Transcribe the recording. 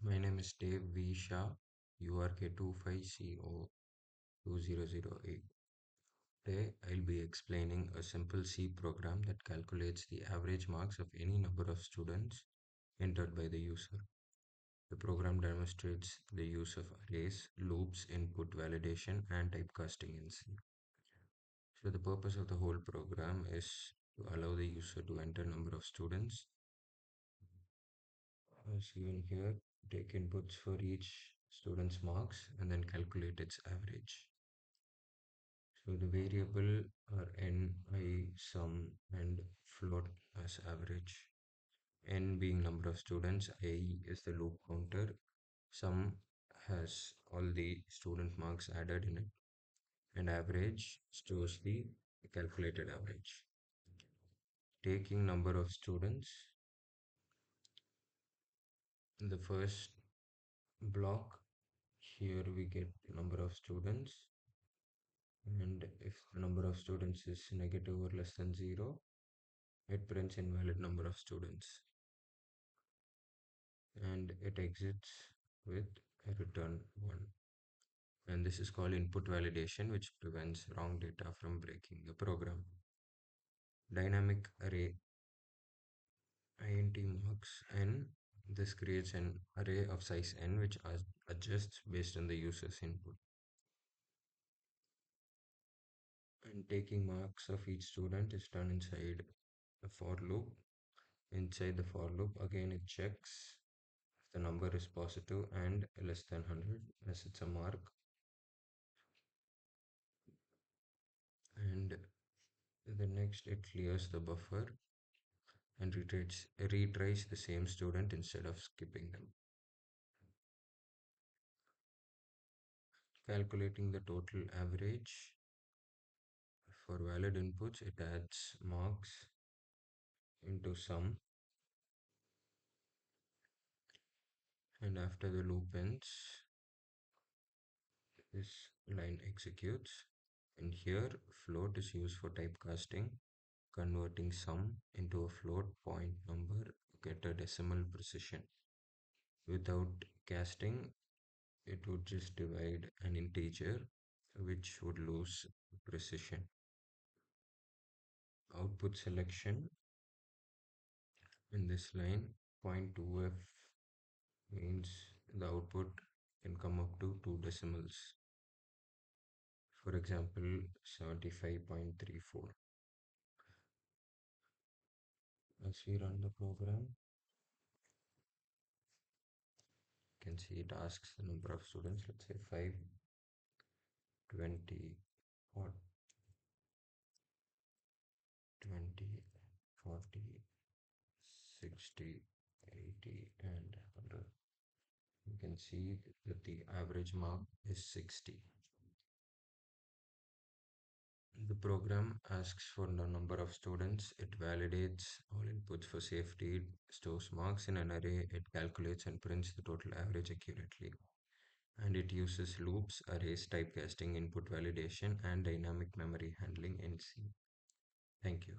My name is Dave V. Shah, URK25CO2008. Today, I'll be explaining a simple C program that calculates the average marks of any number of students entered by the user. The program demonstrates the use of arrays, loops, input validation, and typecasting in C. So the purpose of the whole program is to allow the user to enter number of students as given here, take inputs for each student's marks and then calculate its average. So the variable are n, I, sum and float as average. N being number of students, I is the loop counter, sum has all the student marks added in it, and average stores the calculated average. Taking number of students, in the first block, here we get number of students, and if the number of students is negative or less than 0, it prints invalid number of students, and it exits with a return 1. And this is called input validation, which prevents wrong data from breaking the program. Dynamic array int marks n. This creates an array of size n which adjusts based on the user's input. And taking marks of each student is done inside a for loop. Inside the for loop, again it checks if the number is positive and less than 100 as it's a mark. And the next it clears the buffer and retries the same student instead of skipping them. Calculating the total average. For valid inputs, it adds marks into sum, and after the loop ends, this line executes. And here, float is used for typecasting, converting sum into a float point number to get a decimal precision. Without casting, it would just divide an integer, which would lose precision. Output selection in this line, point 2f means the output can come up to 2 decimals. For example, 75.34. As we run the program, you can see it asks the number of students, let's say 5, 20, or 20, 40, 60, 80, and 100. You can see that the average mark is 60. The program asks for the number of students, it validates all inputs for safety, it stores marks in an array, it calculates and prints the total average accurately. And it uses loops, arrays, typecasting, input validation, and dynamic memory handling in C. Thank you.